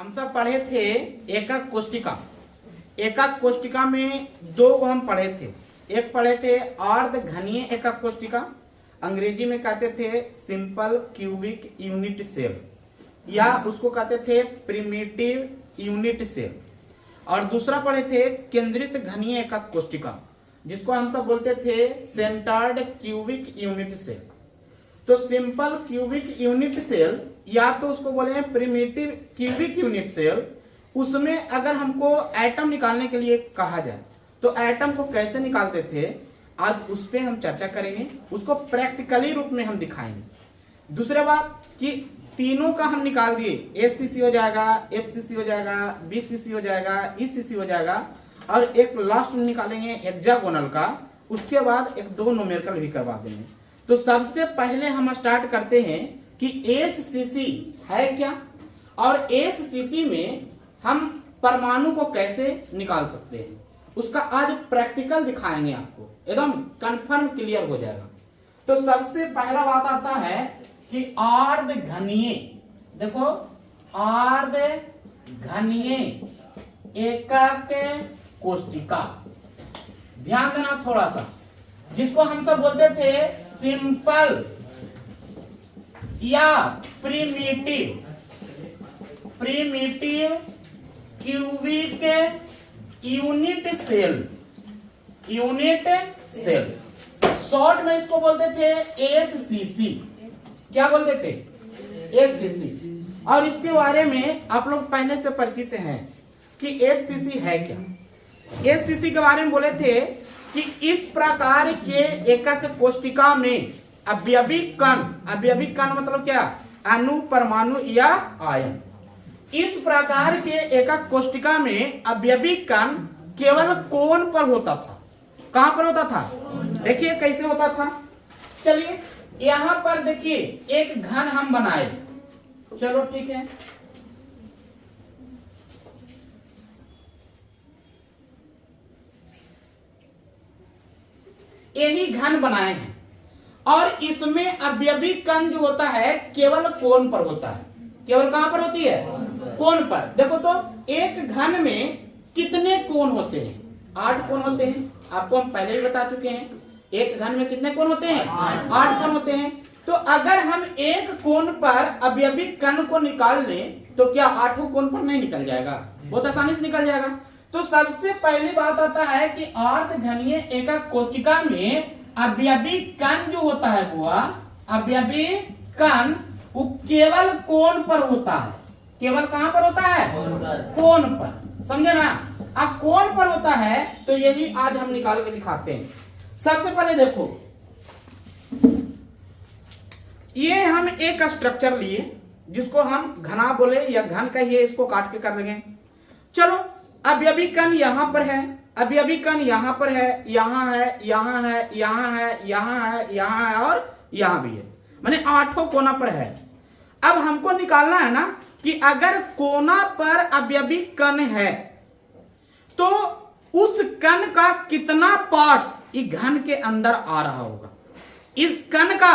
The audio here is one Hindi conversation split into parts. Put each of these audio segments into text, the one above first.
हम सब पढ़े थे एकक कोष्टिका। एकक कोष्टिका में दो को हम पढ़े थे। एक पढ़े थे अर्ध घनीय एकक कोष्टिका, अंग्रेजी में कहते थे सिंपल क्यूबिक यूनिट सेल, या उसको कहते थे प्रिमिटिव यूनिट सेल। और दूसरा पढ़े थे केंद्रित घनीय एकक कोष्टिका, जिसको हम सब बोलते थे सेंटर्ड क्यूबिक यूनिट सेल। तो सिंपल क्यूबिक यूनिट सेल या तो उसको बोले प्रिमिटिव क्यूबिक यूनिट सेल, उसमें अगर हमको एटम निकालने के लिए कहा जाए तो एटम को कैसे निकालते थे, आज उस पर हम चर्चा करेंगे। उसको प्रैक्टिकली रूप में हम दिखाएंगे। दूसरी बात कि तीनों का हम निकाल दिए, एससीसी हो जाएगा, एफसीसी हो जाएगा, बीसीसी हो जाएगा, ईसीसी हो जाएगा, और एक लास्ट में निकालेंगे हेक्सागोनल का। उसके बाद एक दो न्यूमेरिकल भी करवा देंगे। तो सबसे पहले हम स्टार्ट करते हैं कि एससीसी है क्या, और एससीसी में हम परमाणु को कैसे निकाल सकते हैं, उसका आज प्रैक्टिकल दिखाएंगे आपको, एकदम कंफर्म क्लियर हो जाएगा। तो सबसे पहला बात आता है कि अर्ध घनीय, देखो अर्ध घनीय एकक कोष्टिका, ध्यान देना थोड़ा सा, जिसको हम सब बोलते थे सिंपल या primitive cubic unit cell. Short में इसको बोलते थे एससीसी। क्या बोलते थे? एससीसी। और इसके बारे में आप लोग पहले से परिचित हैं कि एससीसी है क्या। एससीसी के बारे में बोले थे कि इस प्रकार के एकक कोष्टिका में अवयविक कण मतलब क्या, अणु, परमाणु या आयन। इस प्रकार के एकक कोष्टिका में अवयविक कण केवल कोण पर होता था। कहां पर होता था? देखिए कैसे होता था। चलिए यहां पर देखिए एक घन हम बनाए, चलो ठीक है। यही घन बनाए हैं और इसमें अवयविक कण जो होता है केवल कोण पर होता है। केवल कहां पर होती है? कोण पर। देखो तो एक घन में कितने कोण होते हैं? 8 कोण होते हैं। आपको हम पहले ही बता चुके हैं, एक घन में कितने कोण होते हैं? 8 कोण होते हैं। तो अगर हम एक कोण पर अवयविक कण को निकाल लें तो क्या 8 कोण पर नहीं निकल जाएगा? बहुत आसानी से निकल जाएगा। तो सबसे पहली बात आता है कि अर्ध घनीय एकक कोष्टिका में अवयविक कण जो होता है वो अवयविक कण वो केवल कोण पर होता है। केवल कहां पर होता है? कोण पर। समझे ना? अब कोण पर होता है तो यही आज हम निकाल के दिखाते हैं। सबसे पहले देखो, ये हम एक स्ट्रक्चर लिए जिसको हम घना बोले या घन कहिए, इसको काट के कर लेंगे। चलो अवयविक कण यहां पर है, अवयविक कण यहां पर है, यहां है, यहां है, यहां है, यहां है, यहां है और यहां भी है, माने 8 कोना पर है। अब हमको निकालना है ना कि अगर कोना पर अवयविक कण है तो उस कण का कितना पार्ट इस घन के अंदर आ रहा होगा। इस कण का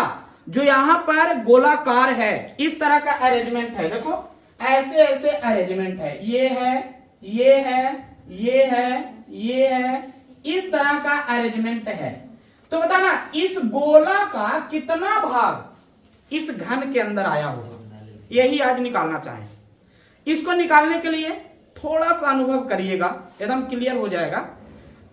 जो यहां पर गोलाकार है, इस तरह का अरेंजमेंट है, देखो ऐसे ऐसे अरेंजमेंट है, ये है, ये है, ये है, ये है, इस तरह का अरेंजमेंट है। तो बताना इस गोला का कितना भाग इस घन के अंदर आया होगा, यही आज निकालना चाहें। इसको निकालने के लिए थोड़ा सा अनुभव करिएगा, एकदम क्लियर हो जाएगा।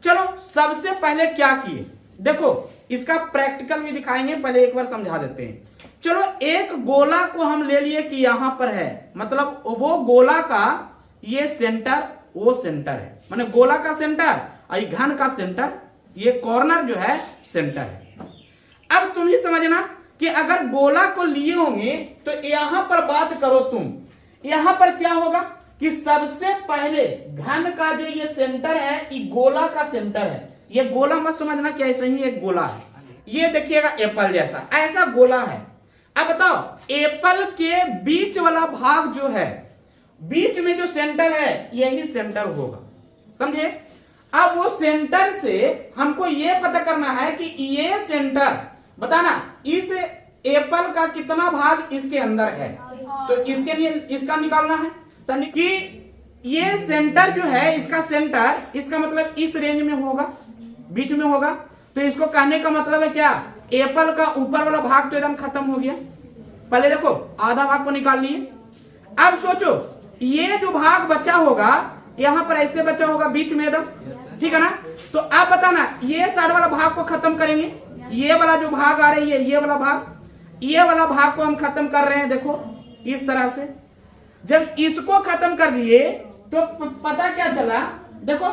चलो सबसे पहले क्या किए, देखो इसका प्रैक्टिकल भी दिखाएंगे, पहले एक बार समझा देते हैं। चलो एक गोला को हम ले लिए कि यहां पर है, मतलब वो गोला का ये सेंटर वो सेंटर है, माने गोला का सेंटर और घन का सेंटर, ये कॉर्नर जो है सेंटर है। अब तुम ही समझना कि अगर गोला को लिए होंगे तो यहां पर बात करो तुम, यहां पर क्या होगा कि सबसे पहले घन का जो ये सेंटर है, ये गोला का सेंटर है। ये गोला मत समझना कि ऐसे ही एक गोला है, ये देखिएगा एप्पल जैसा ऐसा गोला है। अब बताओ एप्पल के बीच वाला भाग जो है, बीच में जो सेंटर है यही सेंटर होगा, समझे। अब वो सेंटर से हमको ये पता करना है कि ये सेंटर बताना इस एप्पल का कितना भाग इसके अंदर है, तो इसके लिए इसका निकालना है। कि ये सेंटर जो है, इसका सेंटर, इसका मतलब इस रेंज में होगा, बीच में होगा। तो इसको कहने का मतलब है क्या, एप्पल का ऊपर वाला भाग तो एकदम खत्म हो गया। पहले देखो आधा भाग को निकाल लिए। अब सोचो ये जो भाग बचा होगा यहां पर ऐसे बचा होगा बीच में एकदम, ठीक है ना। तो आप बताना ये साइड वाला भाग को खत्म करेंगे, ये वाला जो भाग आ रही है, ये वाला भाग को हम खत्म कर रहे हैं। देखो इस तरह से जब इसको खत्म कर दिए तो पता क्या चला, देखो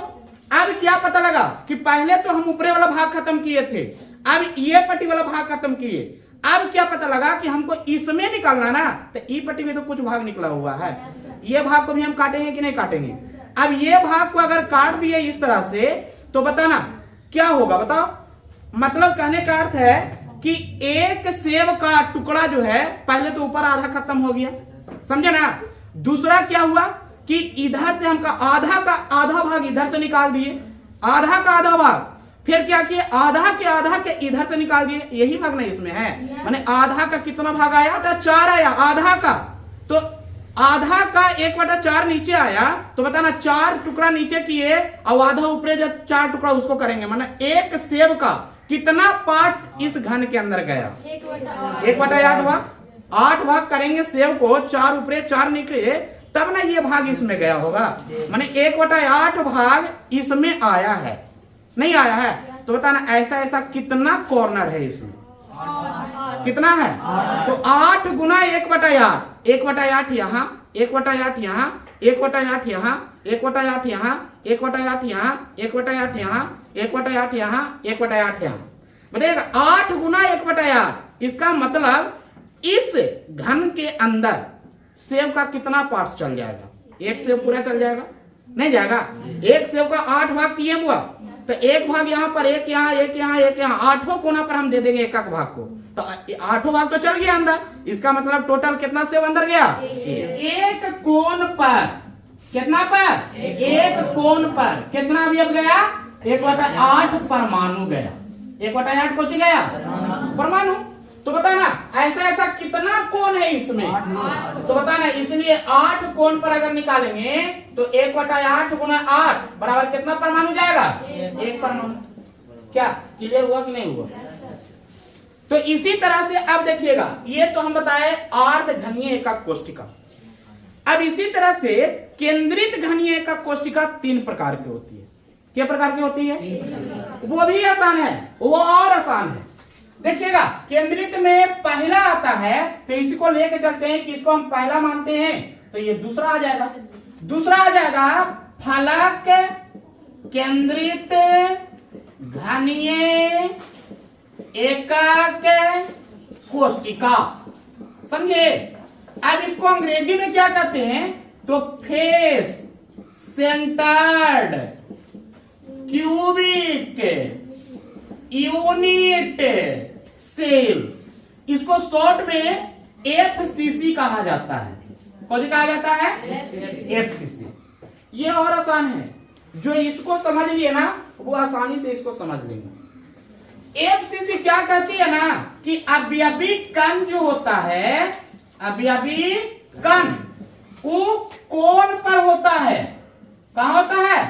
अब क्या पता लगा कि पहले तो हम ऊपरे वाला भाग खत्म किए थे, अब ये पट्टी वाला भाग खत्म किए। अब क्या पता लगा कि हमको इसमें निकालना ना, तो ई पट्टी में तो कुछ भाग निकला हुआ है, ये भाग को भी हम काटेंगे कि नहीं काटेंगे। अब ये भाग को अगर काट दिए इस तरह से तो बताना क्या होगा, बताओ। मतलब कहने का अर्थ है कि एक सेब का टुकड़ा जो है पहले तो ऊपर आधा खत्म हो गया, समझे ना। दूसरा क्या हुआ कि इधर से हमका आधा का आधा भाग इधर से निकाल दिए, आधा का आधा भाग, फिर क्या किए आधा के इधर से निकाल दिए। यही भाग नहीं इसमें है, माने आधा का कितना भाग आया, तो 4 आया आधा का। तो आधा का 1/4 नीचे आया, तो बताना 4 टुकड़ा नीचे किए और आधा ऊपर जब 4 टुकड़ा उसको करेंगे, माने एक सेब का कितना पार्ट्स इस घन के अंदर गया, 1/8 भाग। 8 भाग करेंगे सेब को, 4 ऊपर 4 निकले, तब ना ये भाग इसमें गया होगा। माने 1/8 भाग इसमें आया है, नहीं आया है। तो बताना ऐसा ऐसा कितना कॉर्नर है इसमें, कितना है। तो 8 गुना 1/8, 1/8 यहाँ, 1/8 यहाँ, 1/8 यहाँ, 1/8 यहाँ, 1/8 यहाँ, 1/8 यहाँ, 1/8 यहाँ, 1/8 यहाँ, बताइएगा 8 गुना 1/8। इसका मतलब इस घन के अंदर सेब का कितना पार्ट्स चल जाएगा, एक सेब पूरा चल जाएगा, नहीं जाएगा। एक सेब का 8 भाग किए हुआ, तो एक भाग यहाँ पर, एक यहाँ, एक यहाँ, एक यहाँ, 8 कोना पर हम दे देंगे एक भाग को, तो 8 भाग तो चल गया अंदर। इसका मतलब टोटल कितना सेब अंदर गया, एक कोण पर, कितना पर, एक कोण पर कितना अवयव गया, 1/8 परमाणु गया, 1/8 कुछ गया परमाणु। तो बताना ऐसा ऐसा कितना कोण है इसमें, तो बताना इसलिए 8 कोण पर अगर निकालेंगे तो 1/8 गुना 8 बराबर कितना परमाणु जाएगा, 1 परमाणु। क्या क्लियर हुआ कि नहीं हुआ। तो इसी तरह से अब देखिएगा, ये तो हम बताए अर्ध घनीय एकक कोष्टिका। अब इसी तरह से केंद्रित घनीय एकक कोष्टिका 3 प्रकार की होती है। क्या प्रकार की होती है, वो भी आसान है, वो और आसान है। देखिएगा केंद्रित में पहला आता है, तो इसी को लेके चलते हैं कि इसको हम पहला मानते हैं, तो ये दूसरा आ जाएगा। दूसरा आ जाएगा फलक केंद्रित घनीय एकक कोष्टिका, समझे। अब इसको अंग्रेजी में क्या कहते हैं, तो face centred cubic unit cell, इसको शॉर्ट में एफसीसी कहा जाता है। कौन कहा जाता है, एफसीसी। ये और आसान है, जो इसको समझ लिए ना वो आसानी से इसको समझ लेंगे। एफसीसी क्या कहती है ना कि अवयवी कण जो होता है, अवयवी कण वो कोण पर होता है, कहां होता है,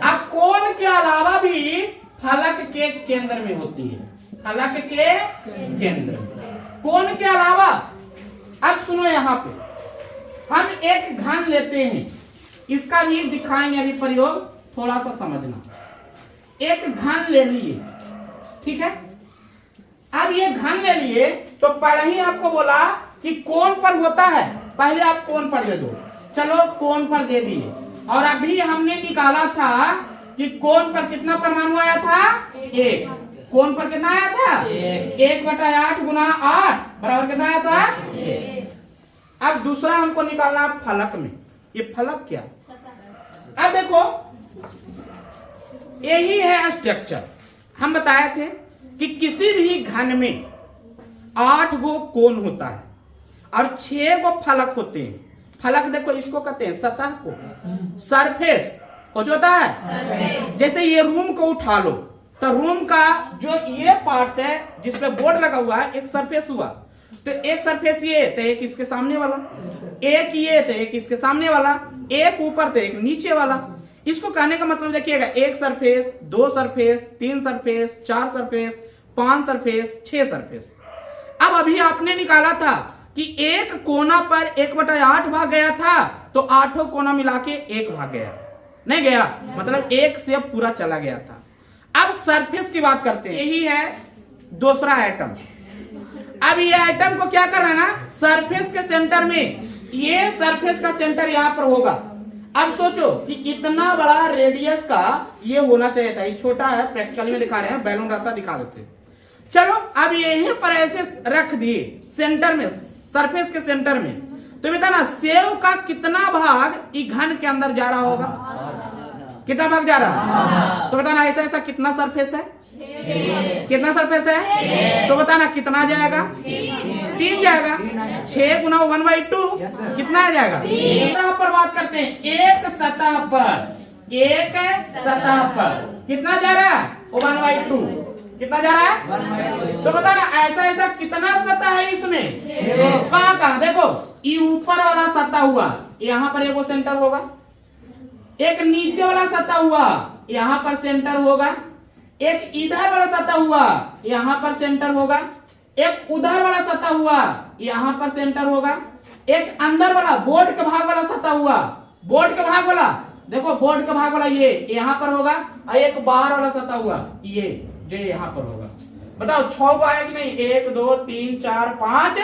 अब कोण के अलावा भी फलक के केंद्र में होती है, फलक के केंद्र में, कोण के अलावा। अब सुनो यहां पे हम एक घन लेते हैं, इसका भी दिखाएंगे अभी प्रयोग, थोड़ा सा समझना। एक घन ले लिए, ठीक है। अब ये घन ले लिए तो पहले ही आपको बोला कि कोण पर होता है, पहले आप कोण पर दे दो, चलो कोण पर दे दिए। और अभी हमने निकाला था कि कोण पर कितना परमाणु आया था, 1। कोण पर कितना आया था, 1/8 गुना 8 बराबर कितना आया था, 1। अब दूसरा हमको निकालना फलक में, ये फलक क्या, अब देखो यही है स्ट्रक्चर। हम बताए थे कि किसी भी घन में 8 गो कोण होता है और 6 गो फलक होते हैं। फलक देखो इसको कहते हैं सतह को, सरफेस को जो होता है। जैसे ये रूम को उठा लो तो रूम का जो ये पार्ट्स है जिसपे बोर्ड लगा हुआ है एक सरफेस हुआ, तो एक सरफेस ये तो एक इसके सामने वाला, एक ये तो एक इसके सामने वाला, एक ऊपर तो एक नीचे वाला। इसको कहने का मतलब देखिएगा, एक सरफेस, दो सरफेस, तीन सरफेस, चार सरफेस, पांच सरफेस, छह सरफेस। अब अभी आपने निकाला था कि एक कोना पर 1/8 भाग गया था, तो आठों कोना मिला के एक भाग गया, नहीं गया, मतलब एक से पूरा चला गया था। अब सरफेस की बात करते हैं, यही है दूसरा आइटम। अब ये आइटम को क्या करना है ना, सरफेस के सेंटर में, ये सरफेस का सेंटर यहां पर होगा। अब सोचो कि इतना बड़ा रेडियस का ये होना चाहिए था, ये छोटा है, प्रैक्टिकली में दिखा रहे हैं, बैलून रहता दिखा देते हैं। चलो अब यहीं पर ऐसे रख दिए सेंटर में, सरफेस के सेंटर में, तो बताना सेव का कितना भाग इस घन के अंदर जा रहा होगा, कितना भाग जा रहा है, तो बताना ऐसा ऐसा कितना सरफेस है, कितना सरफेस है, तो बताना कितना जाएगा, 3 जाएगा, 6 गुना 1/2 कितना आ जाएगा। सतह पर बात करते हैं, एक सतह पर कितना जा रहा है, 1/2 कितना जा रहा है, तो बताना ऐसा ऐसा कितना सतह है इसमें, कहाँ देखो, ये ऊपर वाला सतह हुआ, यहाँ पर एक सेंटर होगा, एक नीचे वाला सतह हुआ, यहाँ पर सेंटर होगा, एक इधर वाला सतह हुआ, यहाँ पर सेंटर होगा, एक उधर वाला सतह हुआ, यहाँ पर सेंटर होगा, एक अंदर वाला बोर्ड के भाग वाला सतह हुआ, बोर्ड के भाग वाला, देखो बोर्ड का भाग वाला ये यहाँ पर होगा, और एक बाहर वाला सतह हुआ ये जो यहाँ पर होगा। बताओ 6 को आया कि नहीं, 1 2 3 4 5,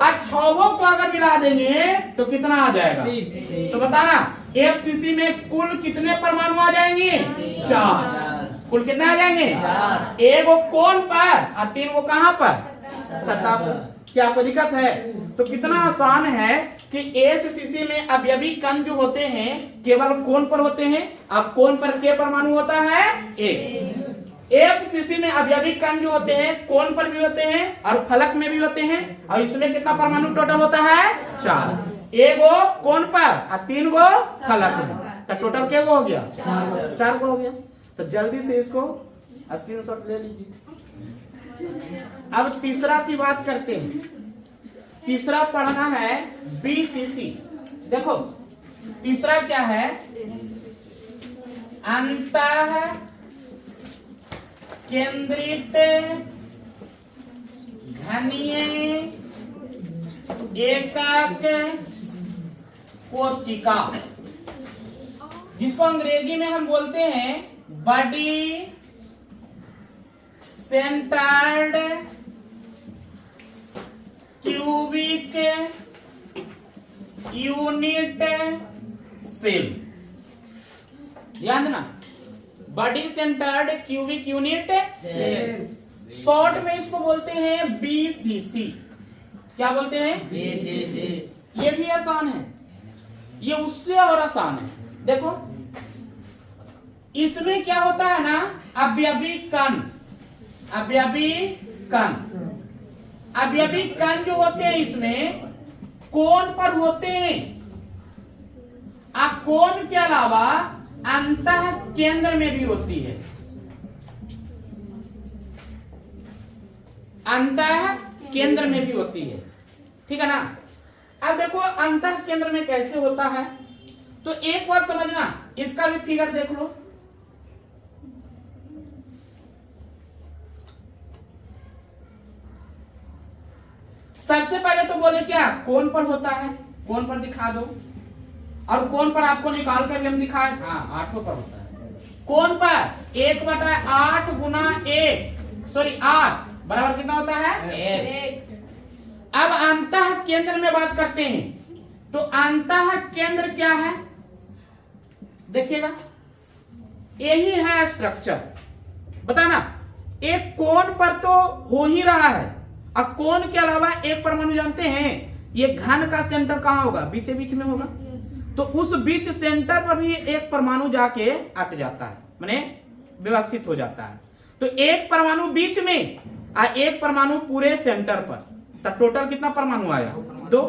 आज 6 को अगर मिला देंगे तो कितना आ जाएगा, तो बताना FCC में कुल कितने परमाणु आ जाएंगे, 4, कुल कितने आ जाएंगे, 1 वो कोण पर और 3 वो कहाँ पर, सतह पर। क्या आपको दिक्कत है, तो कितना आसान है कि ACC में अवयवी कण जो होते हैं केवल कोण पर होते हैं। अब कोण पर के परमाणु होता है, 1। FCC में अवयवी कण जो होते हैं कोण पर भी होते हैं और फलक में भी होते हैं, और इसमें कितना परमाणु टोटल होता है, 4। 1 गो कोण पर और 3 गो फलक में, तो टोटल क्या हो गया, 4 गो हो गया। तो जल्दी से इसको स्क्रीनशॉट ले लीजिए। अब तीसरा की बात करते हैं, तीसरा पढ़ना है BCC। देखो तीसरा क्या है, अंतः केंद्रित घनीय एकक कोशिका, जिसको अंग्रेजी में हम बोलते हैं body centred cubic unit cell. ध्यान देना, body centred cubic unit cell, short में इसको बोलते हैं BCC। क्या बोलते हैं, BCC। ये भी आसान है, ये उससे और आसान है। देखो इसमें क्या होता है ना, अवयवी कण, अवयवी कण, अवयवी कण जो होते हैं इसमें कोण पर होते हैं, अब कोण के अलावा अंतः केंद्र में भी होती है, अंतः केंद्र में भी होती है, ठीक है ना। अब देखो अंतः केंद्र में कैसे होता है, तो एक बात समझना, इसका भी फिगर देख लो। सबसे पहले तो बोले क्या, कोण पर होता है, कोण पर दिखा दो, और कोण पर आपको निकाल कर भी हम दिखाए, हाँ 8 पर होता है। कोण पर 1/8 गुना 1, सॉरी 8 बराबर कितना होता है, 1। अब अंतः केंद्र में बात करते हैं, तो अंतः केंद्र क्या है, देखिएगा यही है स्ट्रक्चर। बताना एक कोण पर तो हो ही रहा है, अब कोण के अलावा एक परमाणु जानते हैं, ये घन का सेंटर कहाँ होगा, बीच बीच में होगा, तो उस बीच सेंटर पर भी एक परमाणु जाके अट जाता है, माने व्यवस्थित हो जाता है। तो एक परमाणु बीच में और एक परमाणु पूरे सेंटर पर, तो टोटल कितना परमाणु आया, 2।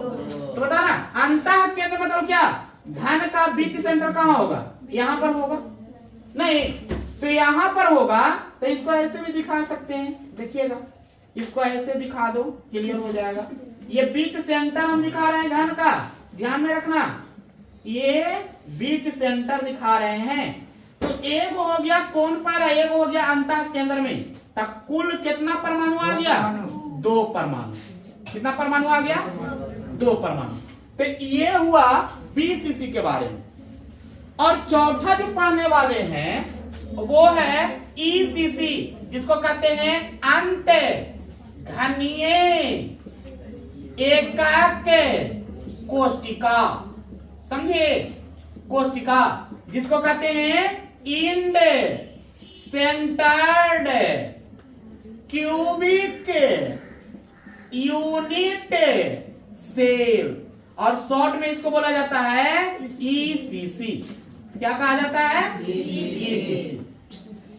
तो बताना अंतः केंद्र मतलब क्या, घन का बीच सेंटर कहाँ होगा, यहाँ पर होगा, नहीं तो यहाँ पर होगा, तो इसको ऐसे भी दिखा सकते हैं। देखिएगा इसको ऐसे दिखा दो, क्लियर हो जाएगा। ये बीच सेंटर हम दिखा रहे हैं घन का, ध्यान में रखना, ये बीच सेंटर दिखा रहे हैं। तो एक हो गया कोण पर, एक हो गया अंतः केंद्र में, तब कुल कितना परमाणु आ गया? 2 परमाणु। कितना परमाणु आ गया? 2 परमाणु। तो ये हुआ बीसीसी के बारे में। और चौथा जो पढ़ने वाले हैं वो है ईसीसी, जिसको कहते हैं अंत घनीय एकक कोष्टिका। समझे? कोष्टिका, जिसको कहते हैं end centred cubic unit cell, और शॉर्ट में इसको बोला जाता है ईसीसी। क्या कहा जाता है? ईसीसी।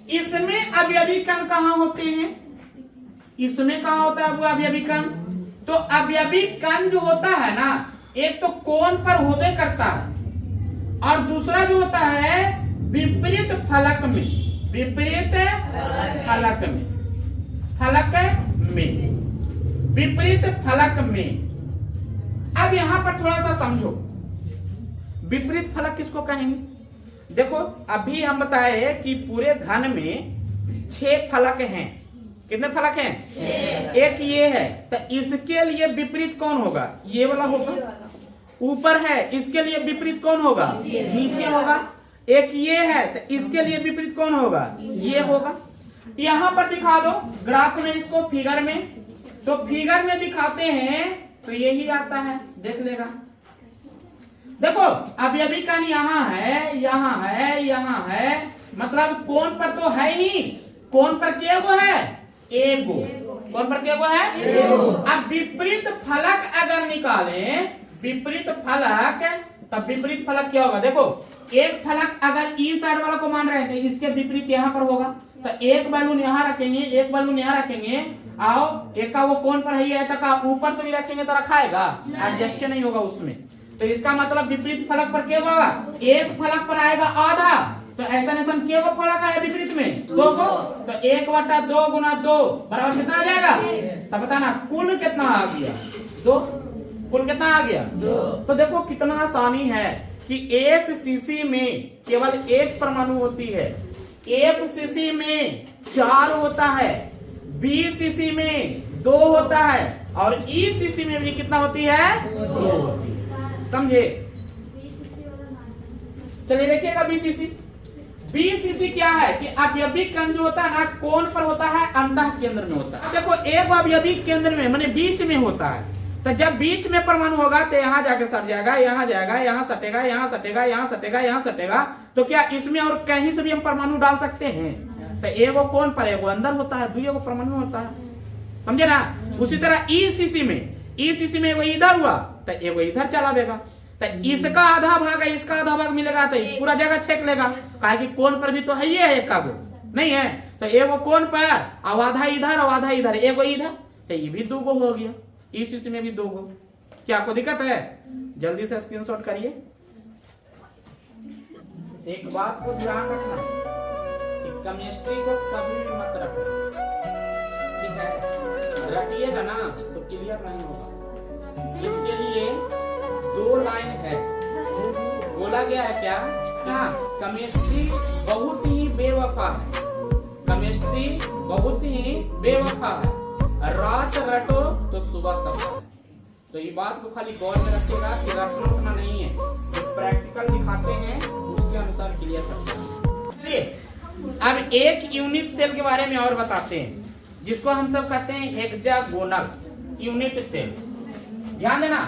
इसमें अवयवी कण कहाँ होते हैं? इसमें कहाँ होता है वो अवयवी कण? तो अवयवी कण जो होता है ना, एक तो कोण पर होबे करता है, और दूसरा जो होता है विपरीत फलक में, विपरीत फलक में, फलक में, विपरीत फलक में। अब यहां पर थोड़ा सा समझो, विपरीत फलक किसको कहेंगे? देखो अभी हम बताए कि पूरे घन में 6 फलक हैं। कितने फलक हैं? 6। एक ये है, तो इसके लिए विपरीत कौन होगा? ये वाला होगा। ऊपर है, इसके लिए विपरीत कौन होगा? नीचे होगा। एक ये है, तो इसके लिए विपरीत कौन होगा? ये होगा। यहां पर दिखा दो ग्राफ में इसको, फिगर में। तो फिगर में दिखाते हैं तो यही आता है, देख लेगा। देखो अवयवी कण यहाँ है, यहाँ है, यहाँ है, मतलब कोण पर तो है ही, कोण पर क्या वो है? एगो। कोण पर क्या वो है? एगो। अब विपरीत फलक अगर निकालें, विपरीत फलक, तब विपरीत फलक क्या होगा? देखो एक फलक अगर ई साइड वाला को मान रहे थे, इसके विपरीत यहाँ पर होगा, तो एक बैलून यहाँ रखेंगे, एक बैलून यहाँ रखेंगे, आओ एक का वो कोण पर है तो का ऊपर तो भी रखेंगे तो रखाएगा, एडजस्ट नहीं होगा उसमें। तो इसका मतलब विपरीत फलक पर क्या होगा? एक फलक पर आएगा आधा, तो ऐसा निशान क्या फलक आया विपरीत में? 2 को, तो 1/2 गुना 2 बराबर कितना आ जाएगा? तब बताना कुल कितना आ गया? 2। कुल कितना आ गया? 2। तो देखो कितना आसानी है कि एसीसी में केवल 1 परमाणु होती है, एफसीसी में 4 होता है, बीसीसी में 2 होता है, और ईसीसी में भी कितना होती है? 2 होती है। समझे? चलिए देखिएगा बीसीसी। बीसीसी क्या है कि अवयवी कण जो होता है ना, कोण पर होता है, अंतः केंद्र में होता है। अब देखो एक अवयवी केंद्र में माने बीच में होता है, तो जब बीच में परमाणु होगा तो यहाँ जाके सट जाएगा, यहाँ जाएगा, यहाँ सटेगा, यहाँ सटेगा, यहाँ सटेगा, यहाँ सटेगा। तो क्या इसमें और कहीं से भी हम परमाणु डाल सकते हैं? तो एगो कोण पर एगो अंदर होता है, 2 परमाणु होता है। समझे ना? उसी तरह ईसीसी में एगो इधर हुआ तो एगो इधर चला देगा, तो इसका आधा भाग है, इसका आधा भाग मिलेगा, तो पूरा जगह छेक लेगा। कहा कि कोण पर भी तो है, ये एक कागो नहीं है, तो एगो कोण पर और आधा इधर और आधा इधर, एगो इधर, तो ये भी 2 हो गया। ईसीसी में भी 2। क्या आपको दिक्कत है? जल्दी से स्क्रीनशॉट करिए। एक बात को ध्यान रखना कि केमिस्ट्री को कभी भी मत रखना, ठीक है? रखिएगा ना तो क्लियर नहीं होगा। इसके लिए 2 लाइन है, बोला गया है क्या? केमिस्ट्री बहुत ही बेवफा है, केमिस्ट्री बहुत ही बेवफा है, रात रटो तो सुबह सफर। तो ये बात को खाली गौर में रखिएगा कि रटना उतना नहीं है, जो प्रैक्टिकल दिखाते हैं उसके अनुसार क्लियर करते हैं। चलिए अब एक यूनिट सेल के बारे में और बताते हैं, जिसको हम सब कहते हैं हेक्सागोनल यूनिट सेल। ध्यान देना,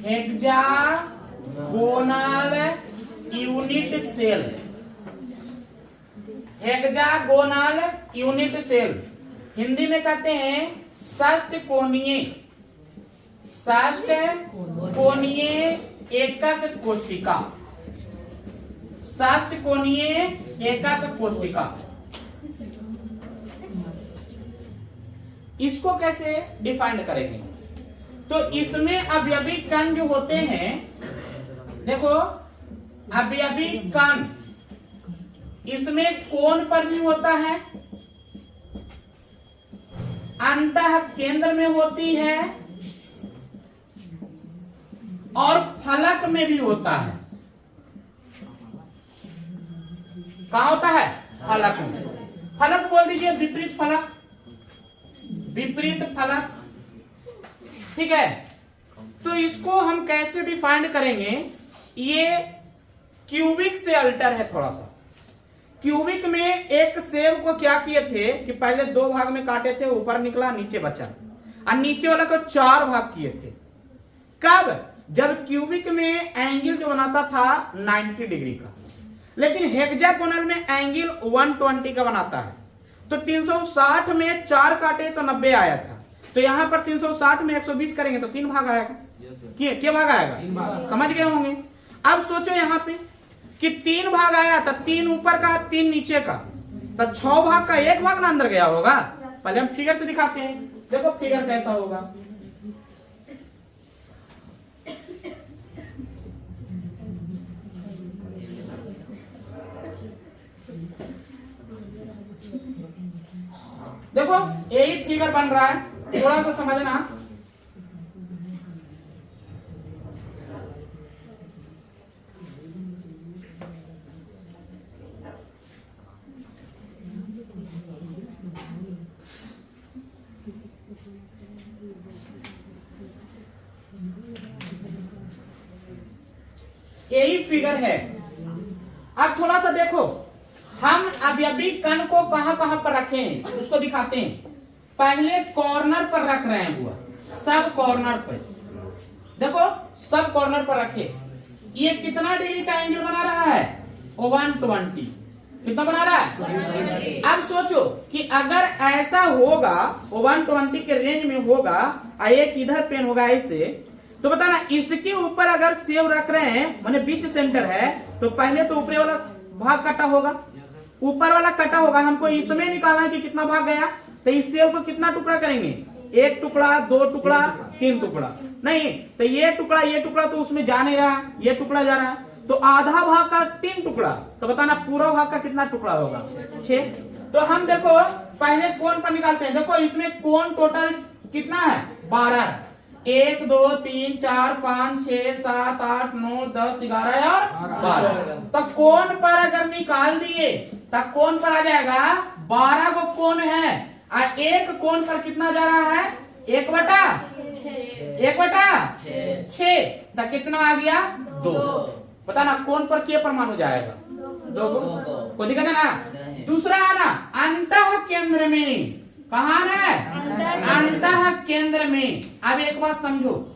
hexagonal unit cell, hexagonal unit cell Hindi में कहते हैं षष्ठकोणीय एकक कोशिका, षष्ठकोणीय एकक कोशिका। इसको कैसे डिफाइन करेंगे? तो इसमें अवयवी कण जो होते हैं, देखो अवयवी कण इसमें कोण पर भी होता है, अंतः केंद्र में होती है और फलक में भी होता है। कहां होता है? फलक में। फलक बोल दीजिए विपरीत फलक, विपरीत फलक, ठीक है। तो इसको हम कैसे डिफाइन करेंगे? ये क्यूबिक से अल्टर है थोड़ा सा। क्यूबिक में एक सेब को क्या किए थे कि पहले 2 भाग में काटे थे, ऊपर निकला नीचे बचा, और नीचे वाला को 4 भाग किए थे। कब? जब क्यूबिक में एंगल जो बनाता था 90 डिग्री का, लेकिन हेक्सागोनल में एंगल 120 का बनाता है। तो 360 में 4 काटे तो 90 आया था, तो यहां पर 360 में 120 करेंगे तो 3 भाग आएगा। क्या भाग आएगा? समझ गए होंगे। अब सोचो यहां पे कि 3 भाग आया था, 3 ऊपर का 3 नीचे का, तो 6 भाग का 1 भाग ना अंदर गया होगा। पहले हम फिगर से दिखाते हैं, देखो फिगर कैसा होगा। देखो यही फिगर बन रहा है, थोड़ा सा समझना। यही फिगर है। अब थोड़ा सा देखो, हम अवयवी कण को कहां कहां पर रखें उसको दिखाते हैं। पहले कॉर्नर पर रख रहे हैं, हुआ सब कॉर्नर पर, देखो सब कॉर्नर पर रखे। ये कितना डिग्री का एंगल बना रहा है? 120। कितना बना रहा है? अब सोचो कि अगर ऐसा होगा, 120 के रेंज में होगा, एक इधर पेन होगा ऐसे, तो बताना इसके ऊपर अगर सेव रख रहे हैं, माने बीच सेंटर है, तो पहले तो ऊपरी वाला भाग कटा होगा, ऊपर वाला कटा होगा। हमको इसमें निकालना है कि कितना भाग गया, तो इस सेव को कितना टुकड़ा करेंगे? 1 टुकड़ा, 2 टुकड़ा, 3 टुकड़ा। नहीं तो ये टुकड़ा तो उसमें जा नहीं रहा, ये टुकड़ा जा रहा है, तो आधा भाग का 3 टुकड़ा, तो बताना पूरा भाग का कितना टुकड़ा होगा? 6। तो हम देखो पहले कोण पर निकालते हैं। देखो इसमें कोण टोटल कितना है? 12। 1 2 3 4 5 6 7 8 9 10 11 और 12। तो कोण पर अगर निकाल दिए तो कोण पर आ जाएगा 12 को कोण है, और एक कोण पर कितना जा रहा है? 1/6। तो कितना आ गया? 2। बताना कोण पर क्या परमाणु जाएगा? 2 को दिखा ना। दूसरा आना अंतः केंद्र में। कहा है? अंतः केंद्र में। अब एक बात समझो,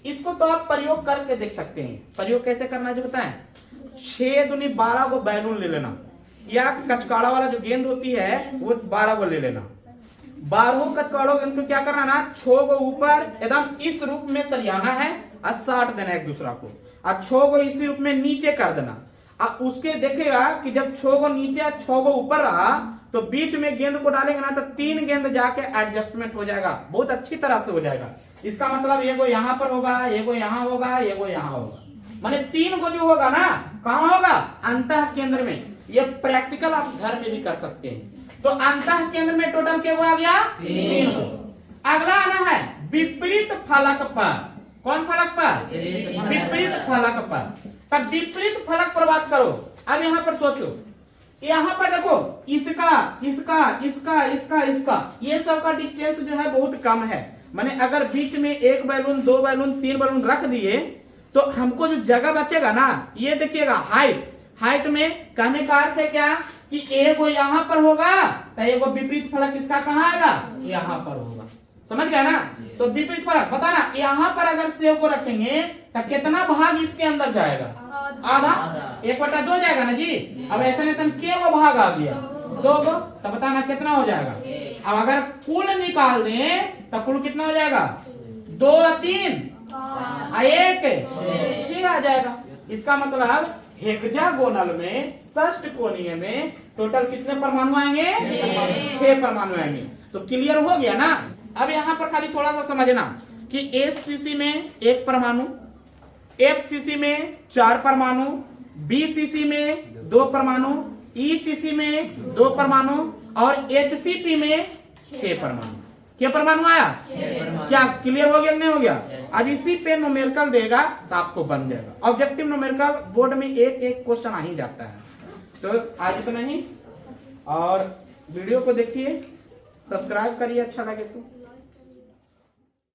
इसको तो आप प्रयोग करके देख सकते हैं। प्रयोग कैसे करना जो बताएं? 6 दूनी 12 को बैलून ले लेना, या कचकाड़ा वाला जो गेंद होती है वो 12 को ले लेना। 12 कचकाड़ों गेंद को क्या करना ना, 6 को ऊपर एकदम इस रूप में सरियाना है और साट देना एक दूसरा को, और 6 को इसी रूप में नीचे कर देना। अब उसके देखेगा कि जब 6 को नीचे और 6 को ऊपर रहा, तो बीच में गेंद को डालेंगे ना, तो 3 गेंद जाके एडजस्टमेंट हो जाएगा, बहुत अच्छी तरह से हो जाएगा। इसका मतलब ये को यहाँ पर होगा, ये को यहाँ होगा, ये को यहाँ होगा, माने 3 को जो होगा ना कहाँ होगा? अंतः केंद्र में। ये प्रैक्टिकल आप घर में भी कर सकते हैं। तो अंतः केंद्र में टोटल क्या आ गया? 3। अगला आना है विपरीत फलक पर। कौन फलक पर? विपरीत फलक पर। तब विपरीत फलक पर बात करो। अब यहाँ पर सोचो, यहाँ पर देखो इसका इसका इसका इसका इसका ये सब का डिस्टेंस जो है बहुत कम है। माने अगर बीच में 1 बैलून, 2 बैलून, 3 बैलून रख दिए तो हमको जो जगह बचेगा ना, ये देखिएगा हाइट में कहने का अर्थ है क्या कि एगो यहाँ पर होगा तो एगो विपरीत फलक इसका कहाँ आएगा? यहाँ पर होगा। समझ गया ना? तो विपरीत फलक बताना, यहाँ पर अगर सेव को रखेंगे तो कितना भाग इसके अंदर जाएगा? आधा। 1/2 जाएगा ना जी। अब ऐसा क्या वो भाग आ गया? 2 को, तो बताना कितना हो जाएगा? अब अगर कुल निकाल दें तो कुल कितना हो जाएगा? 2 और 3 1 6 आ जाएगा। इसका मतलब हेक्सागोनल में षष्ठकोणीय में टोटल कितने परमाणु आएंगे? 6 परमाणु आएंगे। तो क्लियर हो गया ना? अब यहाँ पर खाली थोड़ा सा समझना कि एसीसी में 1 परमाणु, एफसीसी में 4 परमाणु, बीसीसी में 2 परमाणु, ईसीसी में 2 परमाणु और एचसीपी में 6 परमाणु। क्या परमाणु आया? क्या क्लियर हो गया कि नहीं हो गया? आज इसी पे न्यूमेरिकल देगा तो आपको बन जाएगा। ऑब्जेक्टिव न्यूमेरिकल बोर्ड में एक एक क्वेश्चन आ ही जाता है। तो आज तो नहीं, और वीडियो को देखिए, सब्सक्राइब करिए अच्छा लगे तो।